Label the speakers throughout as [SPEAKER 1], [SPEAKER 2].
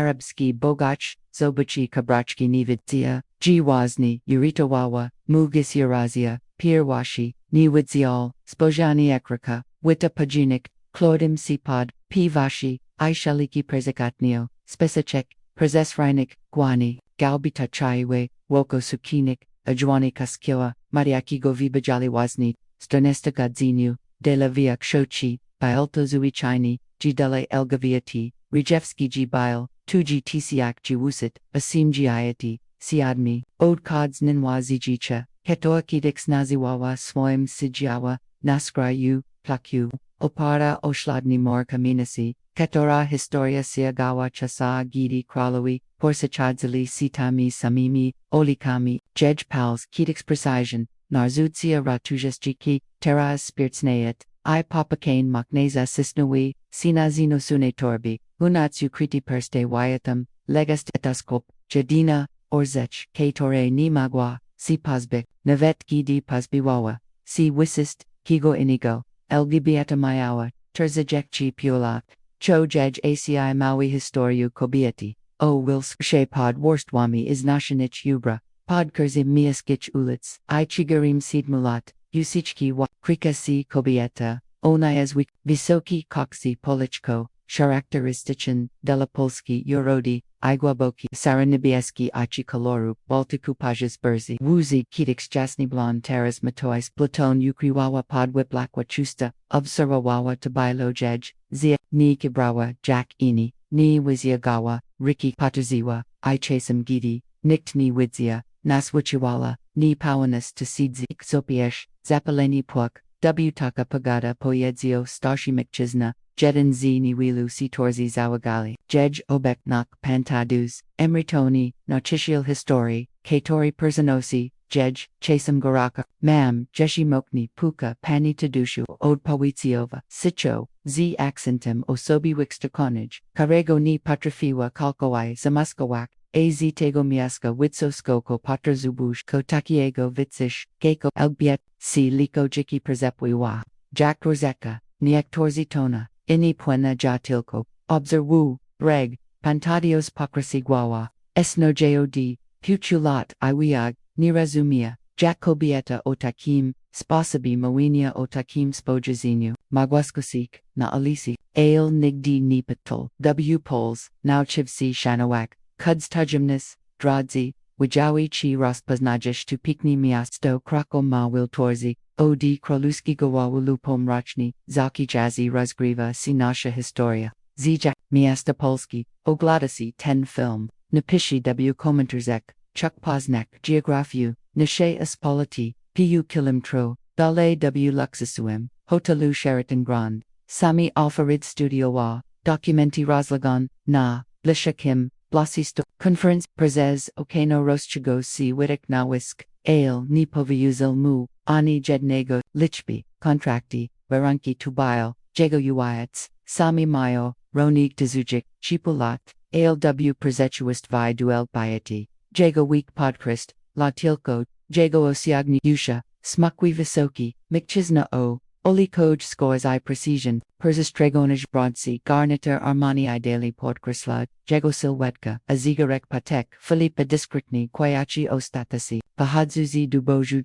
[SPEAKER 1] Arabski bogacz, żebraczki nie wiedział, właśnie, uratowała, mógł razia, pierwszy, nie wiedział, spojrzenie ekraka, wita pajinik, klodem pod, pierwszy, shaliki prezykatnio, speseczek, prezesrajnik, gwani, galbita chaiwe, woko sukinik, ajwani kaskioa, mariakigo vibajali wazni, stonesta gadziniu, de la via kshochi, bielto zuichini, gdele elgaviati, Rijewski g bile, 2g tisiak g wusit, asim g iati, siadmi, od kods ninwa zijicha, hetoakidix naziwawa swoim sijiawa, naskrayu, plaku, opara oshladni mor kaminasi, ketora historia siagawa chasa gidi kralawi, porsachadzali sitami samimi, olikami, jej pals kidix precision, narzutsia ratujestiki, teras spirtsneet, I papakane makneza sisnowi, sinazino sune torbi, hunatsu kriti perste wyatham, legast etaskop, jadina, orzech, ketore ni magwa, si pasbik, navet gidi pasbiwawa, si wisist, kigo inigo, elgibiata mayawa, terzajekchi piolak, cho jej aci maui historiu kobieti, o wils she pod worstwami is nashanich ubra, podkurzim miaskich ulits, I chigarim sidmulat, usichki wa, krikasi kobieta, onayazwik, visoki koksi polichko, charakterystyczen, delapolski urodi, igłaboki, saranibieski aci koloru, baltiku pajas berzi, wuzi kitix jasni blond teras matois, platon ukriwawa podwiplakwa chusta, obserwawa tabailo jej, zia, ni kibrawa, jack ini, ni wiziagawa, riki patuziwa, I chasam gidi, nikt ni widzia, naswichiwala, ni pawanas to sidzi, xopiesh, zapaleni puak, wtaka pagada poyedzio starshi mikchizna, jeden z niwilu si torzi zawagali, jej obek nak pantadus, emritoni, narchishial histori, katori persanosi, jej, chasam garaka, mam, jeshi mokni puka pani tadushu od pawitsiova, sicho, z accentum osobi wixtakonij, karego ni patrafiwa kalkowai zamaskawak, az tego miaska witsoskoko patrazubush ko takiego vitsish, keiko elgbiet, si liko jiki prezepwiwa, jack roseka, niektorzi tona, ini puena jatilko, obserwu, reg, pantadios pakrasigwawa, esno jod, puchulat iwiag, nirazumia, jack kobieta otakim, spasabi mawinia otakim spojazinu, magwaskosik, na alisi, ale nigdi nipatol, w pols, nauchivsi shanawak, kuds tajimnis, dradzi, wijawi chi raspaznajish tu pikni miasto krako ma wil torzi, od kroluski gawawu lupom rachni, zaki jazi rozgryva si nasha historia, zija, miasta polski, ogladasi 10 film, napishi w komentarzek, chuk poznek geografiu, nishe aspoliti, pu kilimtro, dale w luxusuem, hotelu Sheraton Grand, sami alfarid studio wa, documenti rozlagon, na, blisha kim, blasisto, conference, prezes, okano roschigo si witik na wisk, ale, ni povyuzil mu, ani jednego, lichbi, kontrakti, waranki tubail, jego uiats, sami mayo, ronig tazujik, chipulat, ale w prezechuist vi duel piety, jego week podkrist, latilko, jego osiagni usha, smukwi visoki, mikchizna o, olikoj scores I precision, persistregonij broadsi garnitur armani ideali podkreslad, jego silwetka, azigarek patek, Filipa diskretni kwayachi ostatasi, pahadzuzi duboju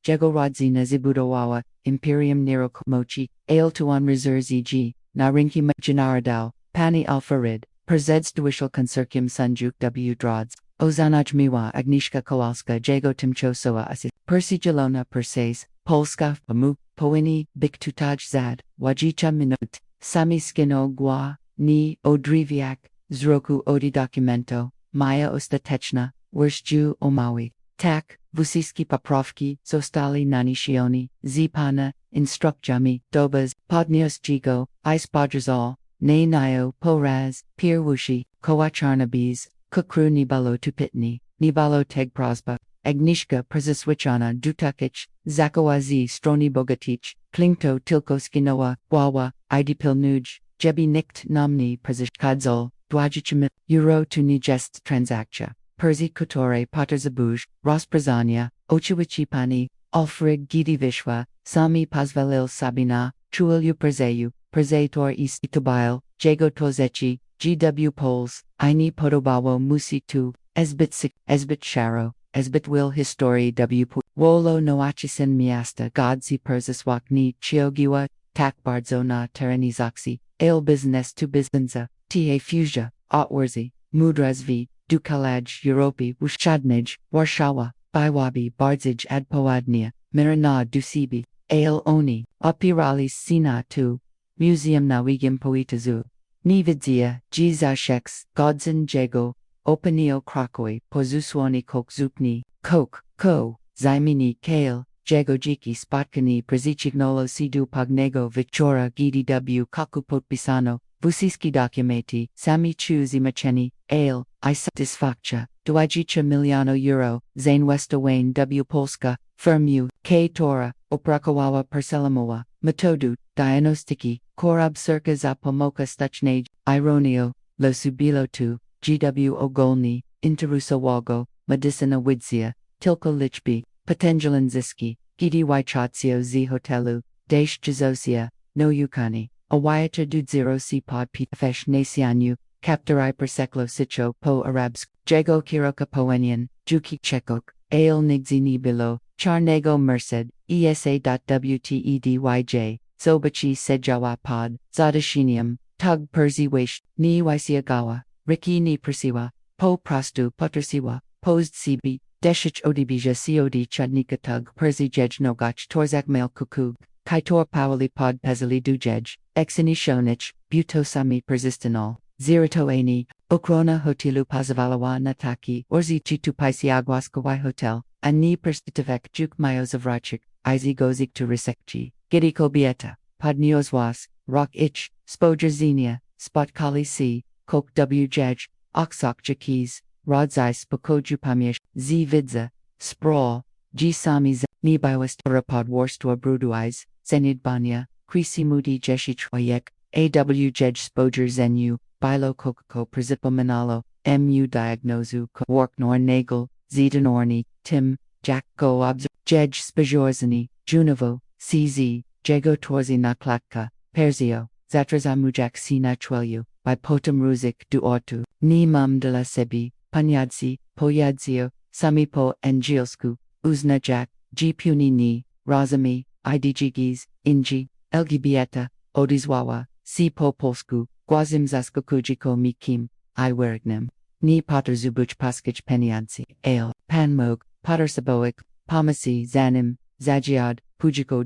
[SPEAKER 1] jego rodzi na zibudowawa, imperium nero mochi, ale tuan rezerzi g, narinki majanaradao, pani alfarid, perzedstwishal concercium sunjuk w drods, ozanaj miwa agnishka kowalska jego timchosoa asis, persigilona perses, polska, pamu, powini, biktutaj zad, wajicha minut, sami skino gwa, ni, odriviak, zroku odi documento, maya ostatechna, worstju omawi, tak, wusiski paprofki, zostali nanishioni, zipana, instrukjami, dobas, podnios jigo, ispodrazol, ne nayo, poraz, pirwushi, koacharnabis, kukru nibalo tupitni, nibalo tegprosba, Agnishka preziswichana dutakich, zakowazi stroni bogatich, klinkto tilko skinowa, wawa, idipilnuj, jebi nikt nomni prezishkadzol, dwajichimit, euro tu ni gest transactia, perzi kutore paterzabuj, rosprezania, ochiwichipani, alfrig gidi vishwa, sami pazvalil sabina, chuilyu perzeyu, perzetor is itubail, jego tozechi, GW Poles, Ini podobało musi tu, Esbit Sharo, Esbit Will History W. Wolo Noachisen Miasta Godzi Perziswak ni Chiogiwa, Tak bardzo na terenizaksi, Ale Business tu Bizbanza, Ta Fuzja, Otwarzy, Mudrazvi, Dukalaj Europi Wushadnej, Warszawa, Biwabi Bardzij Adpoadnia, Mirana Dusibi, Ale Oni, Opirali Sina tu, Museum Nawigim Poetazu, Nividzia, Gzasheks, Godzin Jego, Openio Krakowi, Pozuswani Kok Zupni, Ko, Zymini Kale, Jegojiki Spotkani Prezichignolo Sidu Pagnego Victora GDW Kaku Podpisano, Vusiski Documenti, Sami Chuzi Macheni, Ale, I Satisfaccia, Duajicha Miliano Euro, Zane Westawayne W. Polska, Firmu, K. Tora, Oprakowawa Perselamowa, Metodu, Diagnostiki, Korab Circa Zapomoka Stuchnage, Ironio, Lo Subilo tu, GW Ogolni, Interusawago, Medicina Widzia, Tilko Lichby, Patenjalan Ziski, Gidi Wychatsio Z Hotelu, Desh Jizosia, No Yukani, Awayata Dudziro Si Pod Pfesh Nasianu, Kaptarai Perseklo Sicho Po Arabsk, Jego Kiroka Poenian, Juki Chekok, Ale Nigzi Nibilo, Charnego Merced, ESA.WTEDYJ, Zobachi Sejawa Pod, Zadashinium, Tug Perzi Wish, Ni Waisiagawa, Riki Ni Persiwa, Po Prastu Putrasiwa, Posed Sibi, Deshich Odibija Cod Chudnika Tug Perzi Jej Nogach Torzak Mail Kukug, Kaitor Pawali Pod Pezali Dujej, Exini Shonich, Butosami Persistanol, Ziratoani, Okrona Hotilu Pazavalawa Nataki, Orzi Chitu Paisiagwaskawai Hotel, Ani Perstitivek Juk Mayozavrachik, Izi Gozik to Risekchi, Gidi Kobieta, Podnioswas, Rock Ich, Spojerzenia, Spot Kali C, Kok W Jej, Oksok Jakis, Rodzai Spokoju Pamish, Z Vidza, Sprawl, G Sami Z, Nibiwest Urapod Warstor Bruduiz, Zenid Banya, Krisi Mudi Jeshich Oyek, AW Jej Spojer Zenu, Bilo Kokoko Perzipo Manalo, MU Diagnosu, Work Nor Nagel, Zidanorni, Tim, Jack Go Obs, Jej Spajorzani, Junovo, CZ, Jego Torzi Naklatka, Perzio, Zatrazamujak Sina Chwelyu, by Potem Ruzik du Ortu, Ni Mam de la Sebi, Panyadzi, Poyadzio, Samipo Ngilsku, Uznajak, G Puni Ni, Razami, IDGGs, Inji, Elgibieta, Odizwawa, Si Po Polsku, Gwazim Zaskokujiko Mikim, I Wergnem, Ni Potter Zubuch Paskich Peniadzi, Ale, Panmog, Potter Saboik, Pomasi Zanim, Zagiad, Pujiko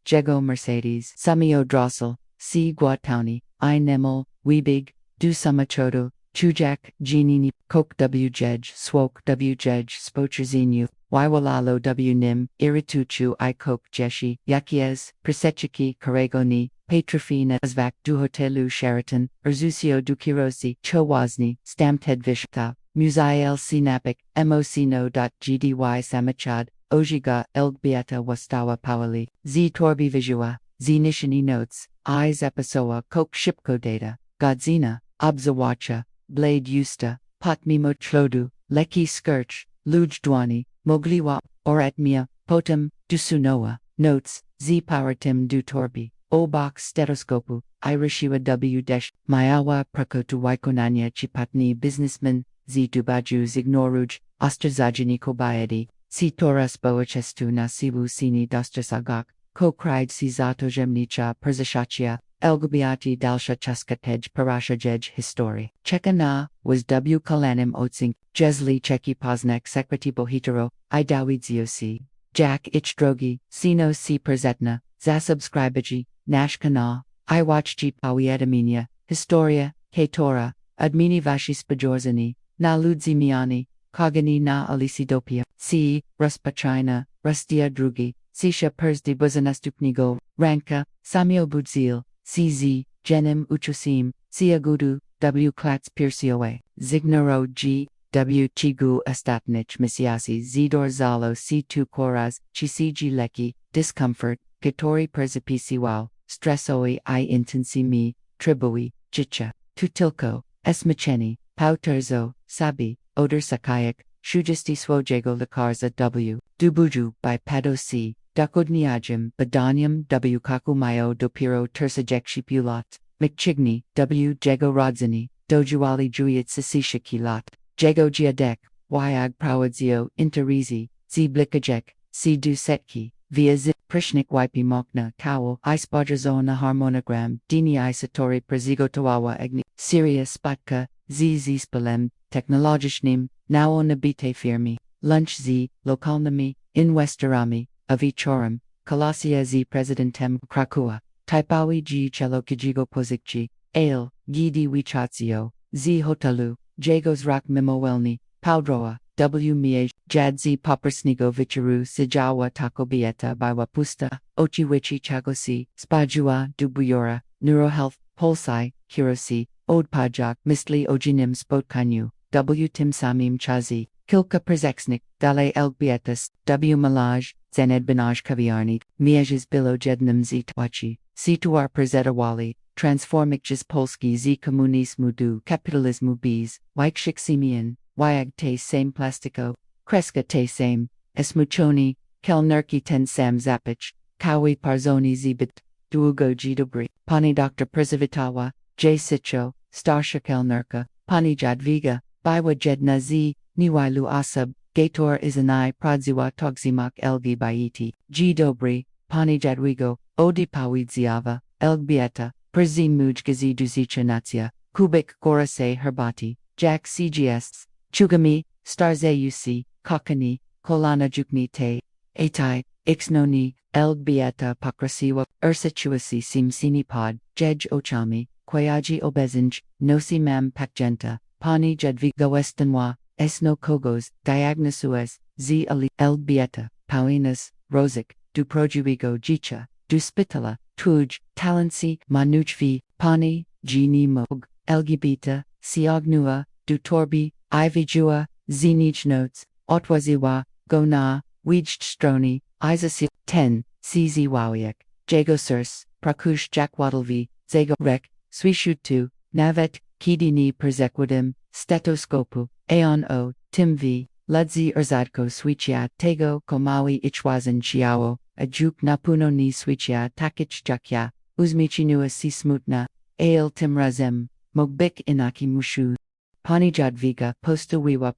[SPEAKER 1] Jego Mercedes, Samio Drossel, C Guatauni, I Nemel, Weebig, Du Samachodo, Chujak, Ginini, Kok W Jej, Swok W Jej, Spocherzinu, Waiwalalo W Nim, Irituchu I Kok Jeshi, Yakiez, Persechiki, Karegoni, Petrofina Zvak Du Hotelu Sheraton, Urzucio Du Kirosi, Chowazni, Stamted Vishta, Musael Sinapik, Mocino.gdy Samachad, Ojiga, Elgbieta Wastawa Pawali, Z Torbi Visuwa, Z Nishini Notes, I Zapasoa Kok Shipko Data, Godzina, Obzawacha, Blade Yusta, Patmimo Chlodu, Leki Skirch, Luj Dwani, Mogliwa, Oratmia, Potem, Dusunoa, Notes, Z Powertim Du Torbi, Obak Stethoscopu, Irishiwa W Desh, Mayawa Prakotu Waikonanya Chipatni Businessman, Z Dubaju Zignoruj, Ostrazajini Kobayadi, Si Toras Boachestu Nasibu Sini Dostasagak, Ko-Kride Si Zato Jemnicha Persashachia, Elgubiati Dalsha Chaskatej Parashajej Histori. Chekana, was W. Kalanim Otsing, Jesli Cheki Poznek Sekreti Bohitero, I Dawidziosi. Jack Ichdrogi, Sino Si Perzetna, Zasubscribaji, Nash Kana, I Watchji Pawiedaminia, Historia, Ketora, Admini Vashi Spajorzani, Na Ludzimiani, Kagani na Alisidopia, C. Ruspachina, Rustia Drugi, Sisha Persdi Buzanastupnigo, Ranka, Samio Budzil, CZ, Jenim Uchusim, Siagudu, W. Klatz Pirsioe, Zignoro G. W. Chigu Estatnich Misiasi Zidor Zalo C2 Koraz, Chisiji Leki, Discomfort, Kitori Persipisiwao, Stressoi I Intensi Mi, Tribui, Chicha, Tutilko, Esmacheni, Pauterzo, Sabi, Oder Sakayak, Shujisti Swojego Lakarza W. Dubuju by Pado C. Dakodniajim, Badanyam W. Kakumayo Dopiro Tersajekshi Pulat, McChigney, W. Jego rodziny, dojuali juiet sisishiki lot, Jego giadek, Wyag prowadzio interizi, z blikajek, c du setki, via z Prishnik yp mokna cowl, I spodrazona harmonogram, dini isatori prezigotowawa agni, Syria spatka, z spalem, technologischnim, now nabite firmi, lunch z, lokalnami, in westerami, avichorum, Colossia z presidentem Krakowa, typawi g cello kijigo pozikci, ale, gidi wichatzio, z hotelu, jagos rak mimowelni, Paldroa, W. Miej, Jadzi Poprsnigo Vicharu Sijawa Takobieta Biwa Pusta, Ochiwichi Chagosi, Spajua, Dubuyora, Neurohealth, Polsai, Hirosi, Odpajak, Mistli Ojinim Spotkanyu, W. Timsamim Chazi, Kilka Przexnik, Dale Elgbietas, W. Malaj, Zened Binaj Kaviarni, Miejes Bilo Jednym Z Twachi, Situar Przetawali, Transformikjes Polski Z Komunismu du Kapitalismu Biz, Wajkshik Simeon, Wyag te same plastiko, kreska te same, esmuchoni, kelnerki ten sam zapich, kawi parzoni zibit, duugo dobry, pani Dr. Przywitawa, J. Sitcho, starsha kelnerka, pani jadviga, bywa jedna z, niwailu asab, gator izanai pradziwa togzimak elgi baiti, G. Dobry, pani jadwigo, odi pawidziava, elgbieta, przi mujgazi duzicha natia, kubik gorase herbati, Jack CGS, Chugami, Starze UC, Kakani, Kolana Jukni Te, Atai, Ixnoni, Elgbieta Pakrasiwa, Ursituasi Simsini Pod, Jej Ochami, Kwayaji Obezinj, Nosi Mam Pakjenta, Pani Jadvi Goestanwa, Esno Kogos, Diagnasues, Z Ali, Elgbieta, Paulinas, Rosik, Du Projuigo Jicha, Du Spitala, Tuj, Talensi, Manuchvi, Pani, Gini Mog, Elgibita, Siagnua, Du Torbi, Ivijua, Zinij Notes, Otwaziwa, Gona, Wijstroni, Izasi, 10, CZ Wawiak, Jagosurs, Prakush Jakwadalvi, Zago Rek, Swishutu, Navet, Kidini Perzequidim, Stetoskopu, Aeon O, Timvi, Ludzi Urzadko Swichia, Tego, Komawi Ichwazan Chiao, Ajuk Napuno ni Swichia, Takich Jakya, Uzmichinua si Smutna, Ael Timrazem, Mogbik Inaki Mushu. Pani Jadviga, Postowiwa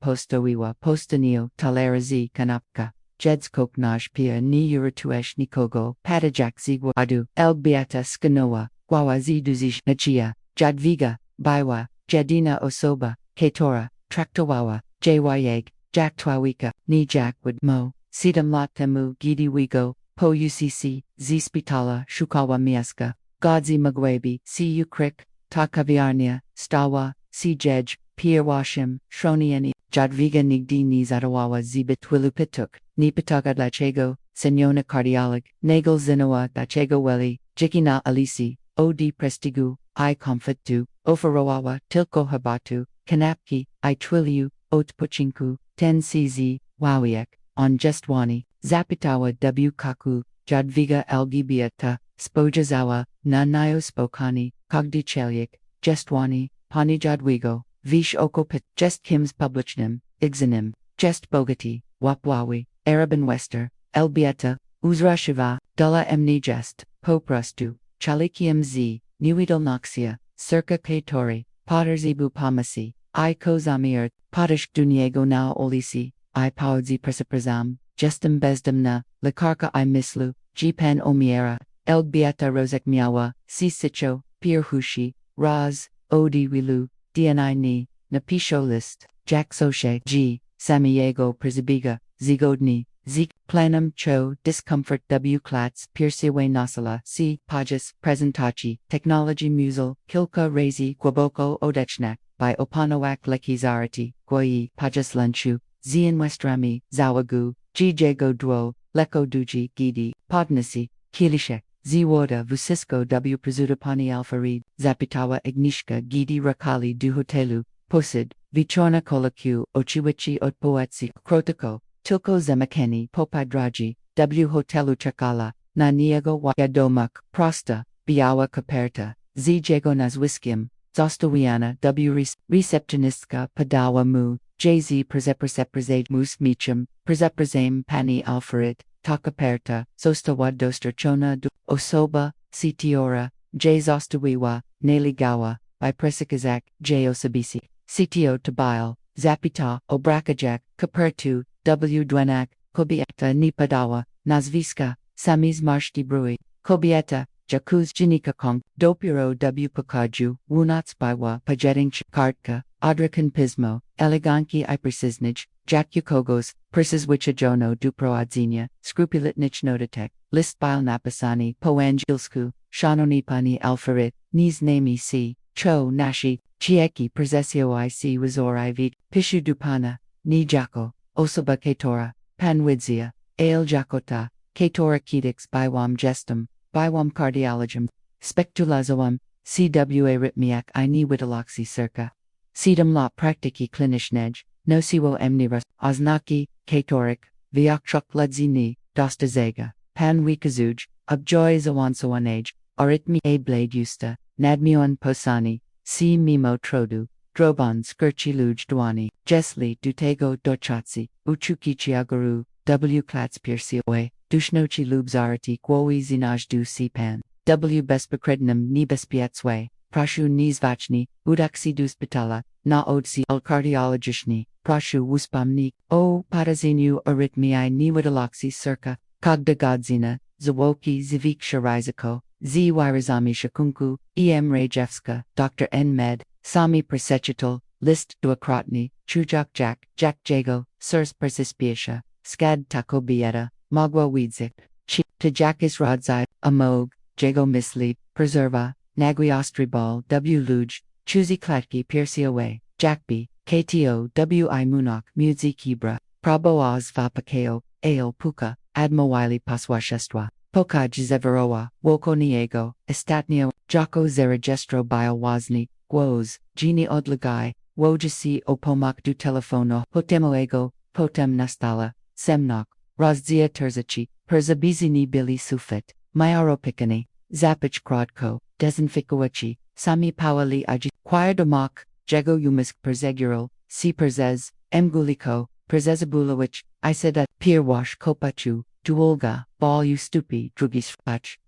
[SPEAKER 1] Postanio, Talerazi Kanapka, Jeds Koknaj Pia ni Uratuesh Nikogo, Patajak Zigwa Adu, Elgbieta Skanoa, Gwawazi Duzish Nachia, Jadviga, Baiwa, Jadina Osoba, Ketora, Traktawawa, Jyeg, Jak Twawika, Ni Jakwad Mo, Sidam Latemu, Gidi Wigo, Po UCC, Z Spitala, Shukawa Miaska, Godzi Magwebi, C Ukrik, Takaviarnia, Stawa, C Jej, Pierwashim, Shronieni, Jadviga Nigdi ni Zatawawa Zibit Twilupituk, Nipitagad Lachego, Senyona Cardiolic, Nagel Zinoa Dachego Welli, Jikina Alisi, O D Prestigu, I Comfitu, Ofarowawa, Tilko Habatu, Kanapki, I Twiliu, Ot Puchinku, Ten CZ, Wawiek, On Jestwani, Zapitawa W Kaku, Jadviga Algibiata, Spojazawa, Nanayo Spokani, Kogdichelyik, Jestwani, Pani Jadwigo, Vish Okopit, Jest Kims Publichnim, Igzanim, Jest Bogati, Wapwawi, Araban Wester, Elbieta, Uzra Shiva, Dula Emni Jest, Poprastu, Chalikiam Z, Nuidal Noxia, Circa Katori, Potterzibu Pamasi, I Kozamir, Potish Duniego Nao Olisi, I Paudzi Presaprazam, Jestem Bezdamna, Likarka I Mislu, Jipan Omiera, Elgbieta Rosek Miawa, Si Sicho, Pirhushi, Raz, Odi Wilu, DNI Ni, Napisho List, Jack Soshe G, Samiego Prizibiga, Zigodni, Zik, Planum Cho, Discomfort W. Klatz, Pirsiwe Nasala, C. Pajas, Presentachi, Technology Musel, Kilka Razi, Gwaboko Odechnak, by Opanowak Leki Zarati, Gwayi, Pajas Lunchu, Zian Westrami, Zawagu, G. Jago Duo, Leko Duji, Gidi, Podnasi, Kilishek, Ziwoda Vusisko W. Prezudapani Alfarid, Zapitawa Ignishka Gidi Rakali Du Hotelu, Posid, Vichorna Kolakyu, Ochiwichi Otpoetsi, Krotiko, Tilko Zemakeni, Popadraji, W. Hotelu Chakala, Na Niego Yadomak, Prosta, Biawa Kaperta, Z. Jego Nazwiskim, Zostowiana W. Receptionistka Padawa Mu, JZ Prezepreseprazade Mus Michum, Prezepresame Pani Alfarit, Takaperta, Sostawa Doster Chona Du, Osoba, Sitiora, J. Zostawiwa, Naligawa, by Presikazak, J. Osabisi, CTO Tabile, Zapita, Obrakajak, Kapertu, W. Dwenak, Kobieta Nipadawa, Nazviska, Samiz Marshti Brui, Kobieta, Jakuz Janikakong, Dopiro W. Pakaju, Wunatsbaiwa, Pajeting Kartka, Adrakan Pismo, Eleganki Ipersiznij, Jakyukogos, Persizwichajono Duproadzina, Scrupulitnich Notatek, Listbile Napasani, Poangilsku, Shanonipani Alpharit, Niz Nami C, Cho Nashi, Chieki Persesio IC Wazor Ivit, Pishu Dupana, Ni Jako, Osoba Ketora, Panwidzia, Ale Jakota, Ketora Kedix Biwam Gestum, Biwam Cardiologum, Spectulazoam, CWA Ritmiak I Ni Witaloxi Circa. Sedum la praktiki klinishnej, nosiwo emniras, oznaki, katorik, viakchuk ludzini, dostazega, pan wikazuj, objoy zawansawanaj, aritmi a blade justa, nadmion posani, si mimo trodu, droban skirchi luj dwani, jesli dutego dochatsi, uchukichiagaru, w klats piersioe, dushnochi lubzarati kwowi zinaj du si pan, w bespakrednum ni bespiatswe. Prashu nizvachni, udaksi duspitala, na odsi cardiologishni, prashu wuspamni, o padazinu aritmiai niwadalaksi circa, kogdagadzina, zawoki ziviksha riziko, z wirazami shakunku, em rajevska, Dr. N. Med, sami persechital, list duakrotni, chujak jak jago, sirs persispiesha, skad takobieta, magwa widzik, chi, tajakis rodzai, amog, jago misli, preserva, Naguiostribal W. Luj, Chuzi Klatki Piersioe, Jakbi, KTO WI Munok Mudzi Kibra, Praboaz Vapakeo, Ale Puka, Admowili Paswashestwa, Pokaj Zeveroa, Woko Niego, Estatnio, Joko Zeragestro Biowazni, Guoz, Gini Odlagai, Wojasi Opomak du Telefono, Potemoego, Potem Nastala, Semnok, Rozzia Terzachi, Perzabizini Billy Sufit, Mayaro Pikani, Zapich Krodko, Desinfikowachi, Sami Pawali Aji, Choirdomok, Jego Umisk Perzegural, Si Perzez, Mguliko, Perzezabulowich, Iseda, Pierwash Kopachu, Duolga, Bal Ustupi, Drugis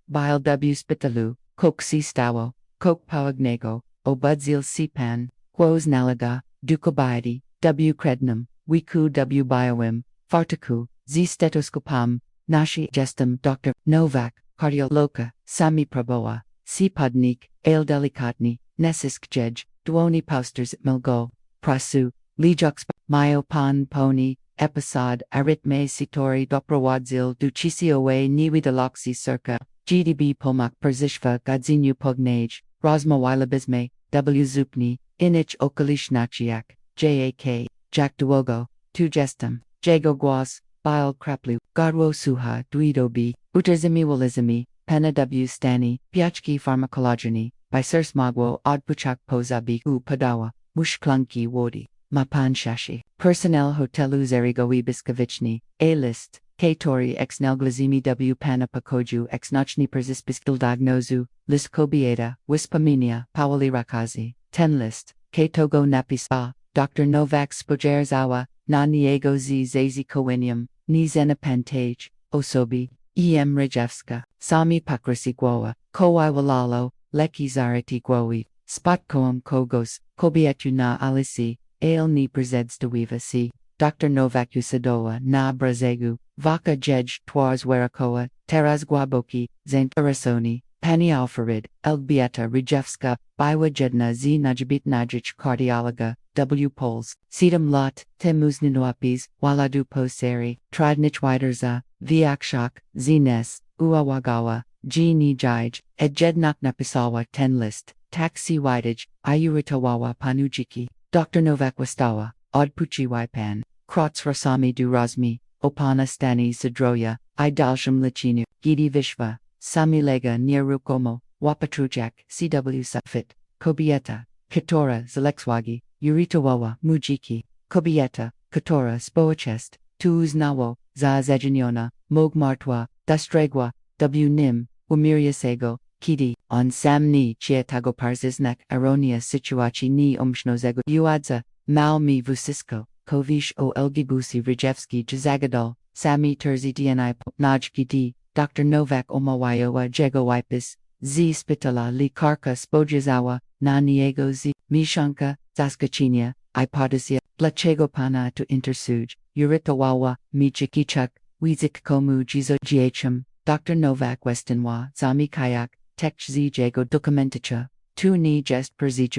[SPEAKER 1] Bile W. Spitalu, Kok Si Stawo, Kok Pawagnego, Obudzil Sipan, Quos Nalaga, Dukobiadi, W. Crednum, Wiku W. Biowim, Fartaku, Z. Stetoskopam, Nashi Gestum Dr. Novak, Cardioloka, Sami Praboa, Si Podnik, Ale Delikatni, Nesisk Jej, Duoni Pausters Milgo, Prasu, Lijux, Mayo Pan Pony, Episod, Aritme Sitori Doprawadzil Duchisioe Niwidaloxi Circa, GDB Pomak Perzishva Gadzinu Pognage, Rosma Wilabisme, W. Zupni, Inich Okalishnachiak, Jak, Jack Duogo, Tu Gestum, Jago Guas, Bile Kraplu, Godwo Suha, Duidobi, Uterzimiwalizimi, Pena W. Stani, Piachki Pharmacologeny, by Sirs Magwo Odpuchak Pozabi U Padawa, Mushklunki Wodi, Mapan Shashi, Personnel Hotelu Zerigo Ibiskavichni, A List, Katori ex Nelglazimi W. Panapakoju ex Nochni Perzispiskil Dagnozu, List Kobieta, Wispaminia, Pawali Rakazi, 10 List, Katogo Napispa, Dr. Novak Spojerzawa, Na Niego Z. Zazi Kowinium, Ni Zenapantage, Osobi, Em Rajevska, Sami Pakrasi Gwoa, Kowai Walalo, Leki Zarati Gwowi, Spotkoam Kogos, Kobietu na Alisi, Ale ni Przedzstawiva si, Dr. Novak Usadowa na Brazegu, Vaka Jej Twars Werakoa, Teraz Gwaboki, Zaint Arasoni, Pani Alfarid, Elgbieta Rajevska, Biwa Jedna Z Najabit Najich Cardiologa, W. Pols, Sedum Lot, Temuzninoapis, Waladu Poseri, Tridnich Widerza, Viakshak, Zines, Uawagawa, G. Nijij, Edjednak Napisawa 10 List, Taxi Widage, Uratowała Panujiki, Dr. Novak Wastawa, Odpuchi Wipan, Krots Rasami du Razmi, Opana Stani Zadroya, Dalsham Lichinu, Gidi Vishva, Sami Lega Nirukomo, Wapatrujak, CW Safit, Kobieta, Katora Zelexwagi, Uratowała Mujiki, Kobieta, Katora Spoachest, Tuuz Nawo, Za Zejiniona, Mog Martwa, Dastregwa, W. Nim, Wamiriasego, Kidi, on Samni Chietago Parziznak Aronia Situachi ni Umshnozego Uadza, Mal mi Vusisko, Kovish o Elgibusi Rijevski Jazagadol, Sami Terzi Dni Najki D, Dr. Novak Omawayowa Jego Wipis, z spitala likarka spodziewała, na niego z mieszanka, zaskoczenia, hypothesia, dlaczego pana tu intersuge, uratowała, michikichuk, wizik komu jizo dzieciom, Dr. Novak Westinwa, zami kayak, tekst z jego dokumentacha, tu ni gest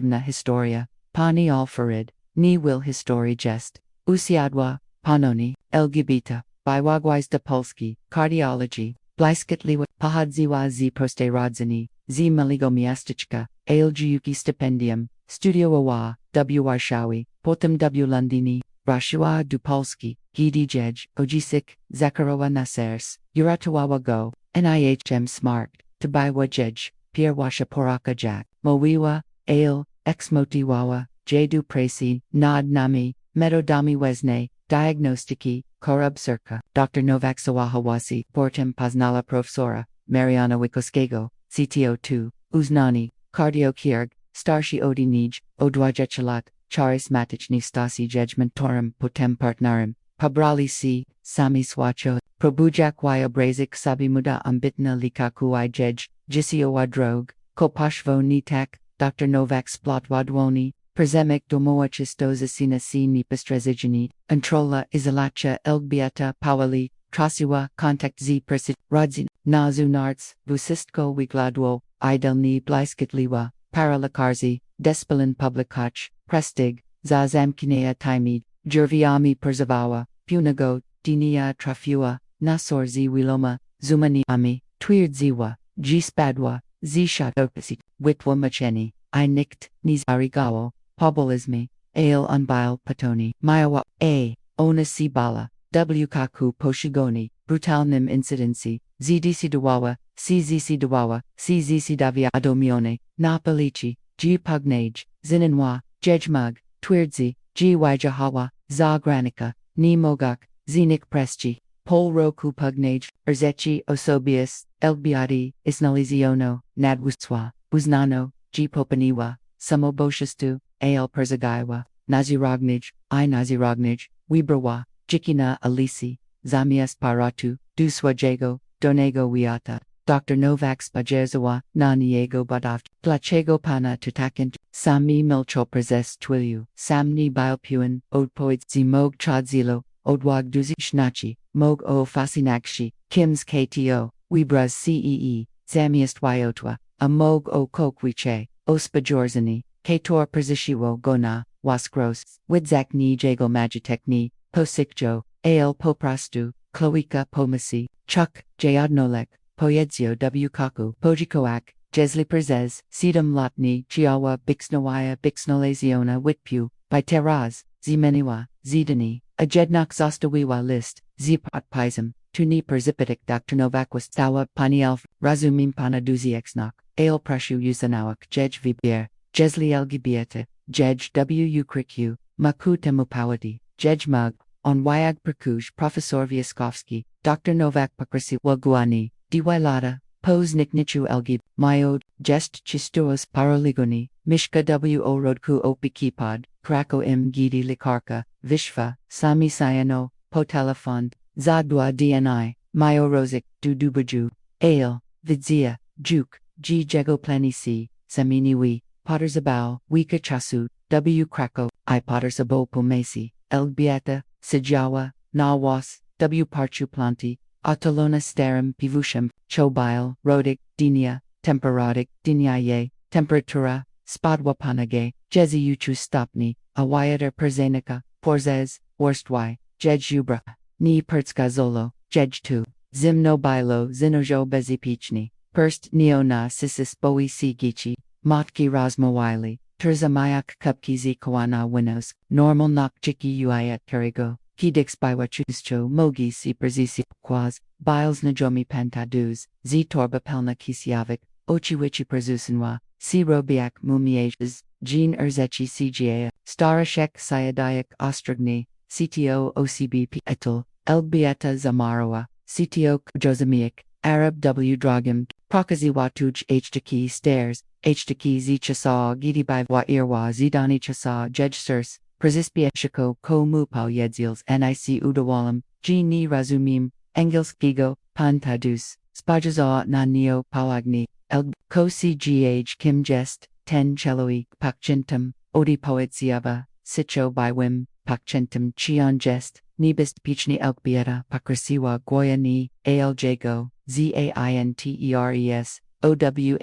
[SPEAKER 1] na historia, pani alfarid, ni will history gest, usiadwa, panoni, LGBT, bywagwise de Polski, cardiology, bliskatliwa, pohadziwa z prosterodzeni, z maligo miasteczka, algiuki stipendium, studio awa, w Warszawi, potem w Londini, Rashiwa du Polski, Gidijej, Ojisik, Zakarowa Nasers, uratowała go, NIHM Smart, Tabaywa Jej, Pierwasha Poraka Jack, Mowiwa, Ale, Exmotiwawa, Jadu Presi, Nad Nami, Metodami Wesne, Diagnostiki, Korub Circa, Dr. Novak Sawahawasi, Portem Poznala Profesora, Mariana Wikoskiego, CTO2, Uznani, Cardiokirg, Starshi Odinij, Odwajachalat, Charis Matichni Stasi Judgmentorum Potem Partnarim, Pabrali C, Sami Swacho, Probujak y Obrazik Sabimuda Ambitna Likaku I Jej, Jisio Wadrog, Kopashvo Nitak, Dr. Novak Splotwadwoni, Prezemek Domoa Chistozasina C Nipastrezijini, Antrola Izalacha Elgbiata Pawali, Trasiwa, Contact Z Persit, Rodzin, Nazunarts, Vusistko Wigladwo, Idelni Bliskatliwa, Paralakarzi, Despelin Publikach, Prestig, Zazamkinea Timid, Jurviami Perzawawa, Punago, Dinia Trafua, Nasor Z Wiloma, Zumani Ami, Twirdziwa, G Spadwa, Z Shatopasit, Witwa Macheni, I Nikt, Niz Arigawo, Pobolizmi, Ale Unbile Patoni, Mayawa, A. Ona Sibala, W Kaku Poshigoni, Brutalnim Incidency, ZDC Dawawa, CZC Dawawa, CZC Davia Adomione, Napalici, G Pugnage, Zinanwa, Jejmug, Twirdzi, G Wajahawa, Zagranica, Ni Mogak, Zenik Presci, Pol Roku Pugnage, Erzechi Osobius, Elgbiati, Isnaliziono, Nadwuswa, Uznano, G Popaniwa, Samoboshistu, Al Perzagaiwa, Nazirognij, I Nazirognij, Wibrawa, Jikina Alisi, Zamias Paratu, Duswajago, Donego Wiata, Dr. Novak Spajerzawa, Na Niego Badav, Dlaczego Pana Tutakent, Sami Milcho Prezes Twiliu, Samni Bilpuan, Odpoid Zimog Chadzilo, Odwag Duzi Shnachi, Mog O Fasinakshi, Kims KTO, Wibras CEE, Zamiast Wyotwa, Amog O Kokwiche, Ospajorzani, Kator Prezishiwo Gona, Waskros, Widzak Ni Jago Magitekni, Posikjo, Al Poprastu, Kloika Pomasi, Chuk, Jayadnolek, Poyedzio W Kaku, Pojikoak, Jesli Prezes, Sedum Lotni, Chiawa Bixnawaya Bixnolaziona Witpu, by Teraz, Zimeniwa, Zidani, Ajednak Zostawiwa List, Zipat Pisum, Tuni Perzipitic Dr. Novakwas Tawa Panielf, Razumim Panaduziexnak, Ale Prashu Usanawak, Jej Vibir, Jesli Elgibieta, Jej W Ukriku, Maku Temupawati, Jej Mug, on Wyag Perkush Professor Viaskovsky, Dr. Novak Pakrasi Waguani, Diwailata, Pose Niknichu Elgib, Myod, Gest Chistuos Paroligoni, Mishka W Orodku Opikipod, Krako M Gidi Likarka, Vishva, Sami Sayano, Potelefond, Zadwa DNI, Mayo Rozik, Dudubaju, Ale, Vidzia, Juk, G Jego Plenici, Saminiwi, Potterzabao, Wika Chasu, W Krako, I Pottersabo Pomesi, Elgbieta, Sijawa, Nawas, W Parchu Planti, Autolona Sterum Pivusham, Chobile, Rodic, Dinia, Temperodic, Dinyaye, Temperatura, Spadwapanage, Jeziuchu Stopni, Awayater Perzenica, Porzez, Worstwy, Jejubra, Ni Pertskazolo, Jej2, Zimno Bilo Zinojo Bezipichni, Perst Neona Sisis Boi Sigichi, Motki Razmawili, Terza Mayak Kupki Zikawana Winos, Normal Nok Jiki Uayat Karigo, Kidix Biwachuscho Mogi Si Perzisi Quaz, Biles Najomi Pantaduz, Z Torba Pelna Kisiavik, Ochiwichi Perzusinwa, Si Robiak Mumiages, Jean Erzechi CGA, Starashek Sayadayak Ostrogni, CTO OCBP Etul, Elbieta Zamarowa, CTO Josemiak, Arab W Dragim, Prakaziwatuj Htaki Stairs, Htaki Z Chasa Gidibai Wa Irwa Zidani Chasa Jej Sirs, Prazispia Shiko Ko Mupau Yedzils NIC Udawalam, G Ni Razumim, Engels Gigo, Pantadus, Spajaza Na Neo Pawagni, Elg kosi gh kim gest, ten celloi, pakchentum, odi poetsiava, sicho by whim, pakchentum chion gest, nibist pichni elgbieta, pakrasiwa goya ni, aljgo, zainteres, owanie ...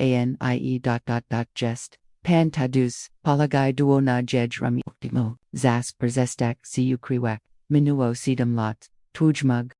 [SPEAKER 1] gest. Pan tadus, palagay duona jej rami optimo, zas persestak si ukriwak, minuo sedum lot, tujmug.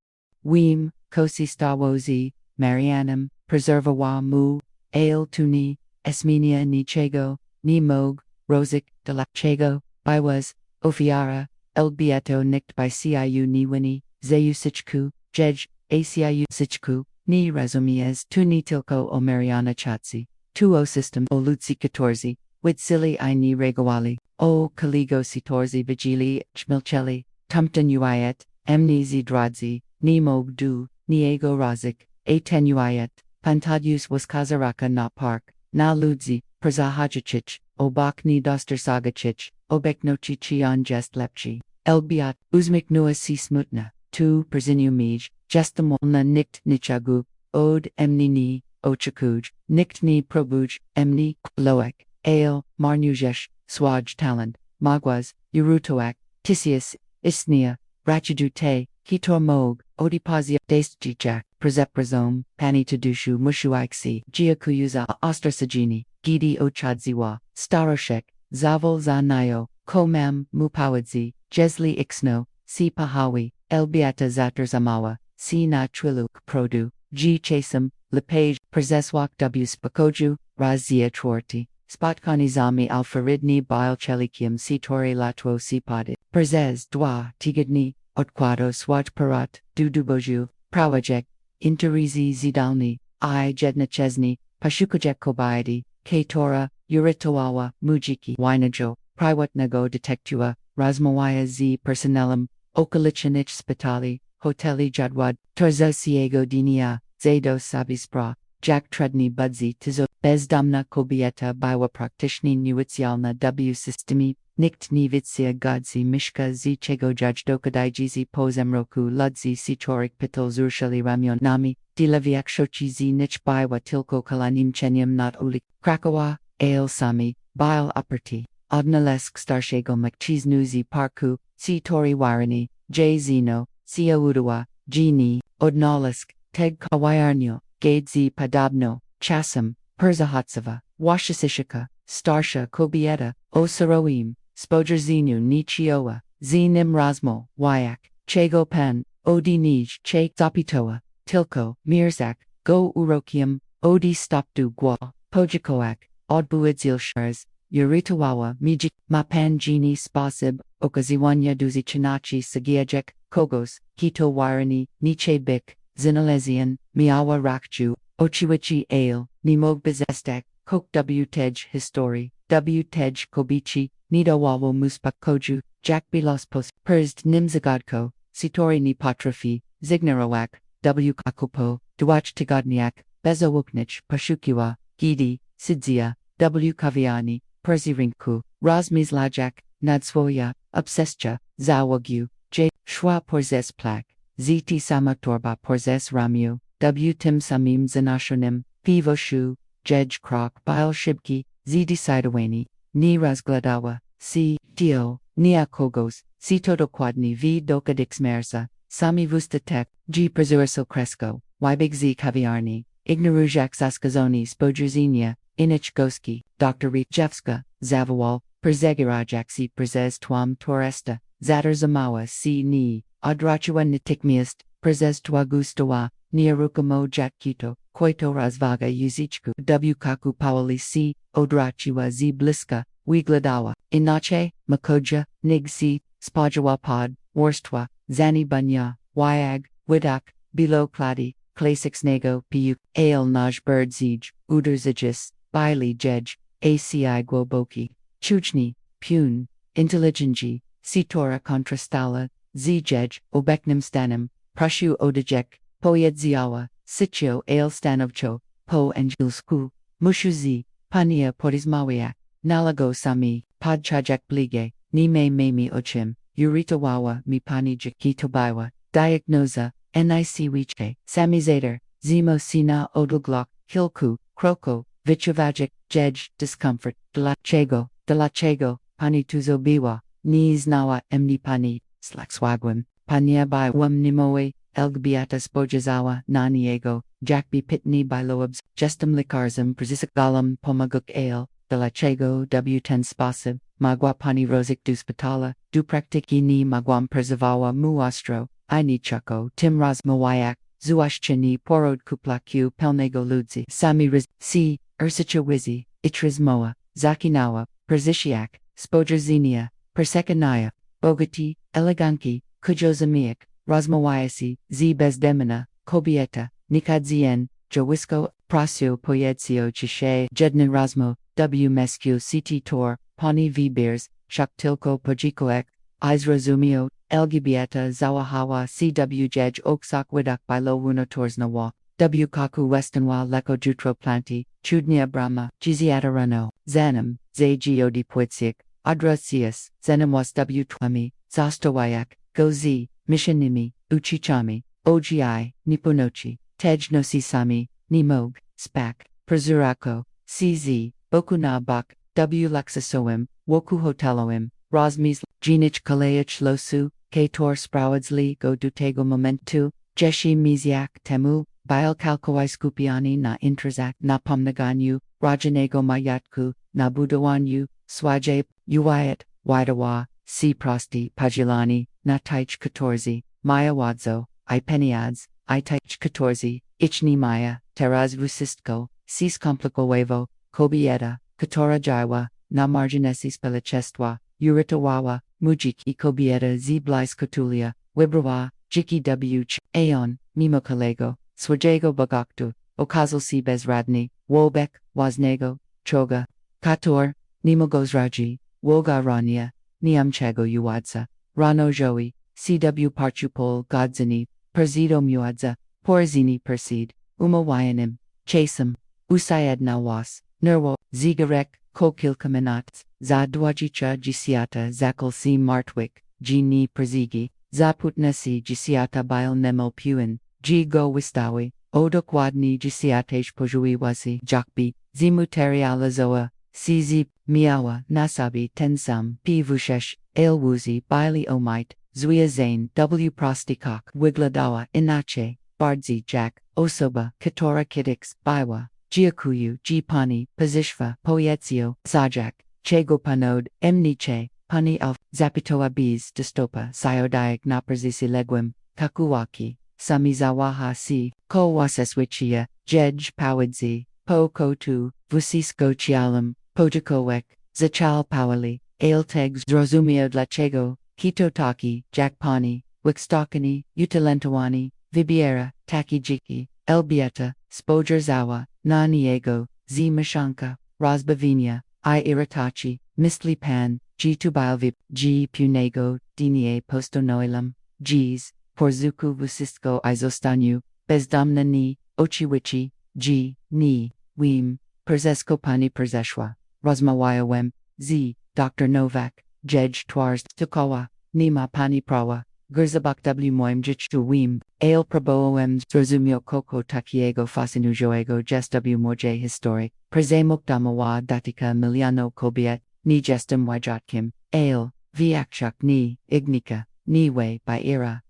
[SPEAKER 1] Weem, kosi stawozi, marianum, preservawa mu, ale tuni, esminia ni chego, ni mog, rosik, de la chego, bywas, ofiara, elgbieto nicked by ciu ni winnie, zeyu sichku, jej, aciu sichku, ni resumies tu ni tilko o mariana chatsi. Tuo system o lutsi catorzi, wit sili I ni regawali, o caligo si torzi vigili, chmilcelli, tumten uiet, amnesi drodzi, ni mog du, ni ego razik, atenuiet, pantadius was kazaraka na park, na ludzi, przahajachich, obak ni doster sagachich, obeknochi chion jest lepchi, elbiat, uzmik nua si smutna, tu przinu mij, gestamolna nikt nichagu, od emni ni, ochakuj, nikt ni probuj, emni, loek, ale, marnujesh, swaj talent, magwas, urutoak, tisius, isnia, rachidu te, kitor mog, odipazia, destjijak, prezeprazome, pani tadushu mushuiksi, giakuyuza, ostrasagini, gidi ochadziwa, staroshek, zavol za nayo, komam, mupawadzi, jesli ixno, si pahawi, elbiata zamawa, si na triluk produ, g chasam, lepage, prezeswak w spakoju, razia tworti, spotkani zami alfaridni bilchelikium si tori latwo si padi, prezes dwa, tigadni, otquado swaj parat, duduboju, prawajek, interizi zidalni, I jedna chesni, pashukajek kobayadi, k tora, uratowała, mujiki, winajo, prywatnego detektua, razmawaya z personelem, okalichanich spitali, hoteli jadwad, torzosiego dinia, zado sabispra, jak tredni budzi tizo, bezdamna kobieta była praktycznie nieucjalna w systemie, nikt nie widzia godzi mieszka z czego judge dokadajdzizi po zemroku ludzi sitorik pytal zurshali ramionami, dilewiak shochi z nich była tylko kalanim cheniem not ulik, Krakowa, ale sami, bil uperti, odnalesk starszego mkchiznuzi parku, si tori warani, j zino, si udawa, gini, odnalesk, teg kawiarnio, gadzi padabno, czasem, perzahatsava, washasishika, starsha kobieta, o saroim, spojrzeniu ni chioa, nim razmo, wyak, chego pen, odi nij, che zapitoa, tilko, mirzak, go urokium, odi stopdu gwa, pojikoak, odbuidzil shars, uratowała, mijik, mapan gini spasib, okaziwania duzi chinachi sagiajek, kogos, kito warani, niche bik, zinalezian, miawa rakju, ochiwichi ale, ni mog bezestek, kok w tej histori, w tej kobichi, nidawawo muspak koju, jak bilospos, perzd nimzagadko, sitori ni patrafi, zignarawak, w kakupo, duach tigodniak, bezowuknich, pashukiwa, gidi, sidzia, w kaviani, perzirinku, razmizlajak, nadswoya, obsescha, zawagyu, j, shwa porzes plak, zt samatorba porzes ramyu, w tim samim zanashonim, pivoshu, jej krok bil shibki, z decidawani, ni razgladawa, si, dio, nia kogos, si todokładni v dokadixmersa, sami vustatek, g prezurso kresko, big z kaviarni, ignorujak zaskazoni spojrzenia, inich goski, Dr. Jewska, zavawal, przegirajak si prezes twam toresta, zater zamawa si ni, odrzucone natikmiast, prezes twa gustawa, niarukamo jatkito, koito razvaga yuzichku, w kaku pawali si, odrzuciwa z bliska, wigladawa, inache, makoja, nig si, spojawa pod, worstwa, zani banya, wyag, widak, bilo kladi, klasixnego piuk, ale naj birdzij, uderzijis, bili jej, aci głoboki, chuchni, pun, intelligenji, sitora kontrastala, zijej, obeknim stanem, prushu odajek, pojedziała, sitio ale stanovcho, po angielsku, mushuzi, pania porizmawiak, nalago sami, podchajak blige, ni me memi ochim, uratowała mi pani jakitobiwa, diagnoza, nic wiche, samizator, zimo sina odlglok, hilku, Kroko, Vichavagic, Jej, discomfort, Dlaczego, pani tuzo biwa, ni znała emni pani, slakswagwim, pania by nimoe, elgbiata spojazawa, na niego, jakbi pitni by loabs, gestem likarzem, galam pomaguk ale, Dlaczego w10 sposób, magwa pani rozik duspitala, du praktiki ni magwam preserwała muastro, I ni chuko, tim rozmawiak, zwłaszcza porod kuplaku pelnego ludzi, sami si, ursicha wizi, moa, zakinała, persisiak, spojrzenia, persekanaya, bogati, eleganki, kujozamiak, rozmawiasi, bezdemina, kobieta, nikadzien, jowisko, prasio pojedsio chishe, jedno rozmo, mescu ct tor, pani vibers, shaktilko pojikoek, izrozumio, elgibieta zawahawa cw jej oksak widak by lo wunotorsnawa, kaku westenwa leko jutro planti, chudnia brahma, jiziatarano, zanam, zagio poetsik, adrasius, zanamwas twami, zastowayak, gozi, mishanimi, uchichami, ogi, niponochi, tej nosisami, nimog, spak, prazurako, cz, bokuna bak, luxasoim, woku hoteloim, rosmis, genich kalayach losu, kator sprawadsli go dutego momentu, jeshi miziak temu, bile kalkowai skupiani na intrazak na pomnaganyu, rajanego mayatku, na budawanyu, swaje, uwayat, widawa, si prosti, pajilani, na taich katorzi, maya wadzo, I peniads, I taich katorzi, ichni maya, teraz rusistko, sis complicowevo, kobieta, katora jaiwa, na marginesis pelichestwa, uratowała, mujiki kobieta z bliskotulia, wibrawa, jiki aeon, mimo kolego, swajego bogaczu, okazal si bezradni, wobek, wasnego, choga, kator, nimo gozraji, woga rania, niamchego uwadza, rano joi, cw parchupol godzini, perzido muadza, porzini persid, umawayanim, chasem, usayad nawas, nerwo, zigarek, kokilkaminats, za dwajicha gisiata zakal si martwik, ni perzigi, zaputnasi gisiata bil nemo puin, go wistawi, odokwadni gisiatej pojui wasi jakbi, zimuteriala zoa, cz, miawa, nasabi tensam, p vushesh, ailwuzi bili omite, zuia zane prostikok, wigladawa inache, bardzi jack, osoba, katora kidix, biwa, giakuyu, pani, pozishva, poyetsio, sajak, chego panod, emniche, pani alf, zapitoa bis dystopa, siodiac naperzisi leguim, kakuwaki, samizawaha si, ko waseswichia, jej pawadzi, po kotu, vusisko chialam, pojikowek, zachal pawali, ailtegs zrozumio dlaczego, kitotaki, jakpani, wikstokani, utalentowani, vibiera, takijiki, elbieta, spojerzawa, na niego, z mashanka, rozbavinia, I iritachi, mistli pan, tubilvip, punego, dinie postonoilam, porzuku vusisko izostanu, bezdomna ni, ochiwichi, ni, wim, perzesko pani perzeshwa, rozmawia Dr. Novak, jej twars tukowa, nima pani prawa, Gerzabak moim jichu wim, ale praboem zrozumio koko takiego fasinujoego gest morje historic, prezemok damawa datika miliano kobiet, ni gestem wajatkim, ale, viakchak ni, ignika, ni we by era,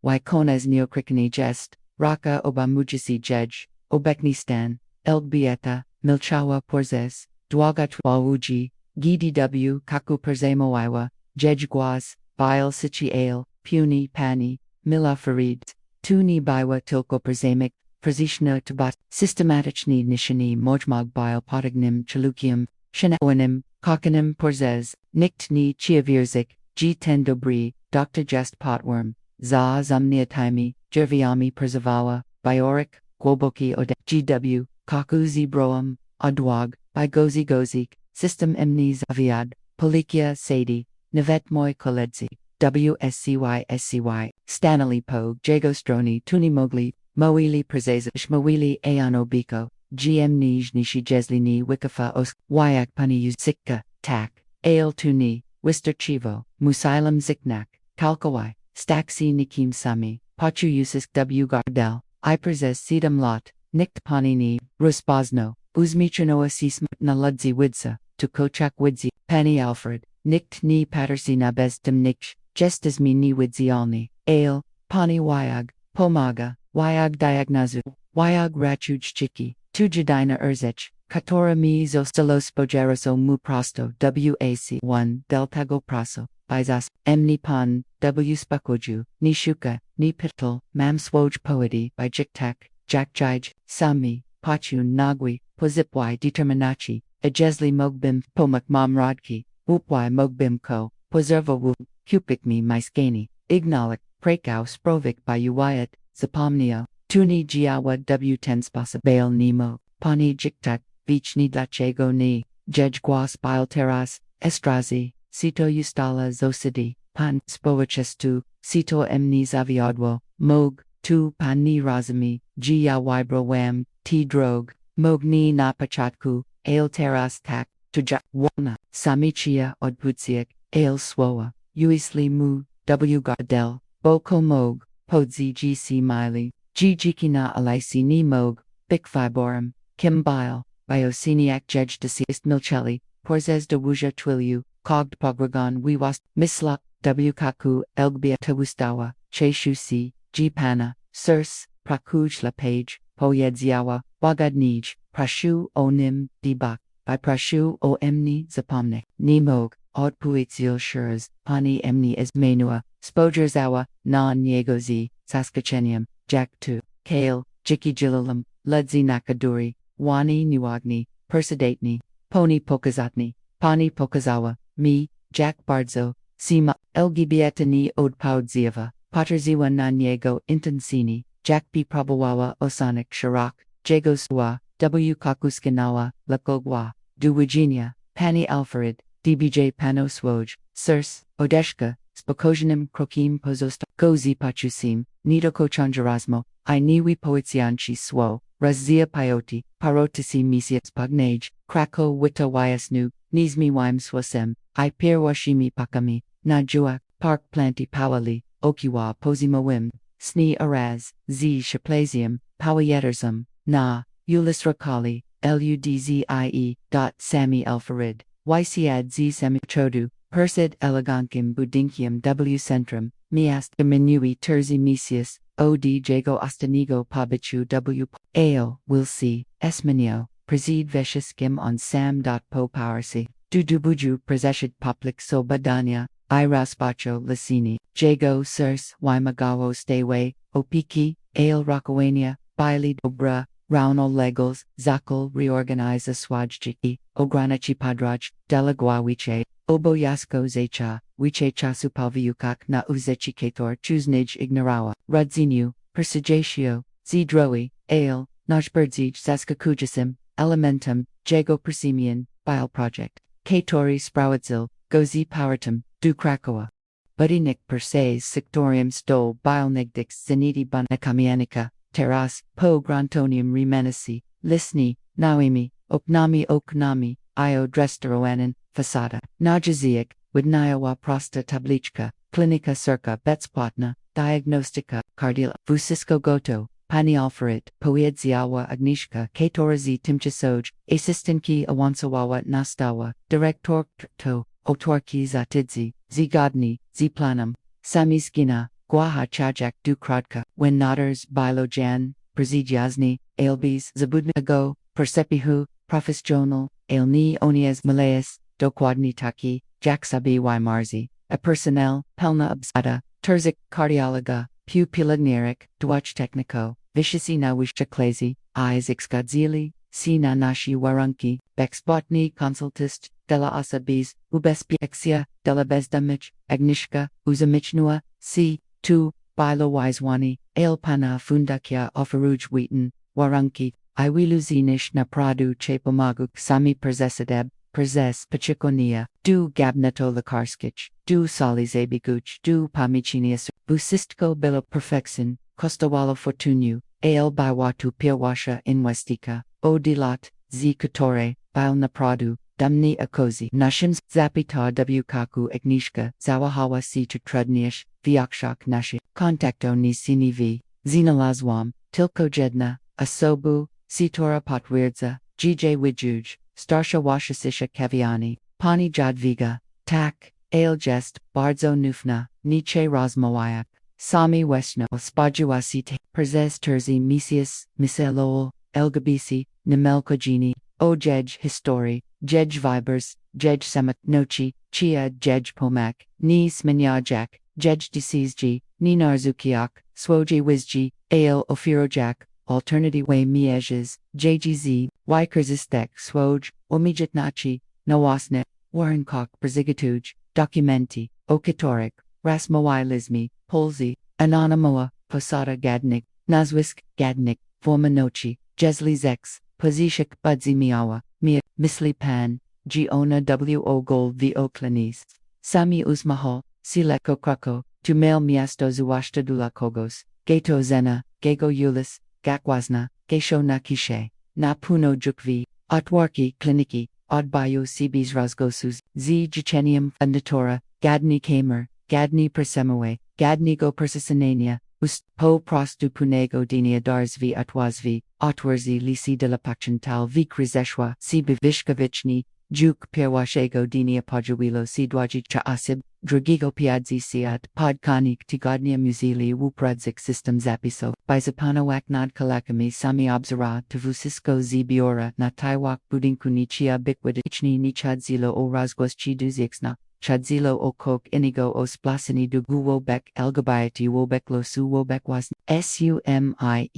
[SPEAKER 1] Wykones neokrikani gest, raka oba mujisi jej, obeknistan, elgbieta, milchawa porzes, dwagat wawuji, gdw kaku perzemoiwa, jej guaz, bile sichi ale, puni pani, mila farid, tuni biwa tilko perzemek, persishna tabat, systematichni nishani mojmag bile potagnim chalukium, shanawanim, kokanim porzes, niktni chiavirzik, g10 dobri, Dr. Jest potworm, za zamniatimi, jerviami perzavala, biorik, gwoboki ode, gw, kaku zebroam, adwag, by gozik, system emnis aviad, polikia sadi, navet moi koledzi, wscy, stanley po, jagostroni tuni mogli, moili przeza, shmowili aano biko, gmnij nishi jeslini wikafa osk, wyak pani uz sikka, tak, ale tuni, wister chivo, musailam ziknak, kalkawai, staksi nikim sami, pachu usisk w gardel, I przez sedam lot, nikt panini, rozpozno, uzmiczenoa si smutna ludzi widza, tu kochak widzi, pani Alfred, nikt ni patersi na bestem nikt, gestes mi ni widzialni, ale, pani wyag, pomaga, wyag diagnozu, wyag rachuj chiki, tu jadina erzech, katora mi zostalos pojeroso mu prosto wac 1 deltago praso, bizas, emni pan, w spakoju, ni shuka, ni pittel, mam swoj poeti by jiktak, jakjij, sami, pachun nagwi, pozipwy determinachi, ajesli mogbim, pomak mamrodki, wupwy mogbim ko, pozervo wup, kupik mi myskani, ignalik, prakau sprovik by uwayat, zapomnio, tuni giawa w10 spasa bail nemo, pani jiktak, vich ni dlaczego ni, jej gwas bil teras, estrazi, sito ustala zosidi, pan spowachestu, sito emni zaviadwo, mog, tu pan ni razami, gia wibro wam, ti drog, mog ni napachatku, ale teras tak, tuja, wana, samichia odputsiak, ale swoa, uisli mu, w gardel, boko mog, podzi gc mili, gikina alisi ni mog, bikfiborum, kimbil, biosiniak jej desist milcheli, porzes de wuja twiliu, cogd pogragon wiwast, misla, w kaku, elgbia tawustawa, cheshusi, pana, sirs, prakuj la page, poyedziawa, wagadnij, prashu onim, dibak, by prashu o emni zapomnik, ni mog, odpuitzil shurs, pani emni is menua, spojerzawa, non yegozi, saskachenium, jak tu, kale, jiki jilalam, ludzi nakaduri, wani nuagni, persidatni, poni pokazatni, pani pokazawa, mi, jak bardzo, sima, lgbietani odpaudzieva, paterziwa na niego intensini, jak pi probawawa osanik sharak, jagoswa, w kakuskinawa, lakogwa, duwiginia, pani Alfred, dbj panoswoj, sirs, odeshka, spokojenim krokim pozosta, gozi pachusim, nidokochanjarasmo, I niwi poetianchi swo, razia pioti, parotisi misias pagnage, krako wita wyasnu, nizmi wim swasem, I pirwashimi pakami, na juak, park planti pawali, okiwa posimo wim, sni araz, z shaplasium, pawietersum, na, ulis rakali, ludzie, sami elfarid, yciad z semichodu, persid elegankim budinkium w centrum, miast minui terzi misius, od jago ostanigo pabichu w ao, will see, esminio, preside veshiskim on sam. Po powersi, dubuju prezeshid poplik so badania, I raspacho lasini, jago sirs, wymagawo stayway, opiki, ale rockawania, bili dobra, rauno legals, zakal reorganiza swajjiki, ogranachi padraj, delagwawiche, obo yasko zecha, wiche chasu palviukak na uzechi kator chuznij ignorawa, rudzinu, persijatio, zdrowi, ale, najbirdzij zaskakujasim, elementum, jago persimian, bile project, katori sprawadzil, gozi powertum, du Krakowa. Budinik per se sectorium stol bilnigdix zeniti bunakamianica, teras, po grantonium remenisi, lisni, naimi, opnami oknami, io dresteroanen, fasada, najaziak, widniowa prosta tablichka, klinika circa betsplatna, diagnostika, cardila, vusisko goto, pani alfarit, poedziawa agnishka, katorazi timchisoj, asistentki awansawawa nastawa, direktorkto, otorki zatidzi, zigodni, ziplanum, samiskina, guaha chajak du kradka, when natters bilojan, prezidiazni, albis, zabudnago, persepihu, professional, ailni onies malayas, dokwadni taki, jaksabi marzi, a personnel, pelna absada, terzik cardiologa, pupilagnerik, dwach technico, vishisi na wishchaklezi, eyes ixgodzili, si na nashi warunki, bexbotni consultist, della asabis, ubespiexia, della bezdamich, agnishka, uzamichnua, si, tu, bilo wiswani, ailpana fundakia ofaruj wheaton, warunki, iwiluzinish na pradu chapomaguk sami perzesadeb, perzes pachikonia, du gabneto lakarskich, du salizabiguch, du pamichinias, busistko bilo perfexin, kostawala fortunu, al biwatu pirwasha inwestika, o dilat, z kutore, bil na pradu, damni akozi, nashims, zapita w kaku agnishka, zawahawa si tutrudnish, viakshak nashi, contacto ni sinivi, zinalazwam, tilko jedna, asobu, sitora potwierdza, gj wijuj, starsha washasisha kaviani, pani jadviga, tak, ale gest, bardzo nufna, niche rozmowayak, sami wesno, spajuasite, perzes terzi misius, miselol, elgabisi, nimelkojini, o jej histori, jej vibers, jej semak nochi, chia jej pomak, ni sminyajak, jej disizji, ni narzukiak, swoji wizji, ale ofirojak, alternative way mieges, jgz, wykerzistek swoj, omijitnachi, nawasne, warenkok prezigatuj, documenti, okitorik, rasmowilizmi, polzi, anonymoa, posada gadnik, nazwisk, gadnik, formanochi, jeslizek, pozishik budzi miawa, mia, misli pan, giona wo gold the oklanis, sami usmaho, sileko krako, tu mail miasto zuashta dula kogos, gato zena, gago ulis, gakwazna, gesho na kishe, na puno jukvi, otwarki kliniki, odbayo cbs razgosus, z jichenium fundatora, gadni kamer, gadni persemoe, gadni go persisinania, ust po prostu punego dinia darsvi atwazvi, otwarzi lisi de la pachental vi krizeshwa, cb vishkavichni, juk pierwashego dinia pojuilo si dwaji cha asib, dragigo piadzi siat, podkanik tigodnia muzili wupradzik system zapiso, bizapano waknad kalakami sami obzara tavusisko zibiora na taiwak budinkunichia bikwadichni ni chadzilo o razgoschi duziksna. Chadzilo o kok inigo o splasini du guwobek elgabayati wobek lo su wobek was sumienia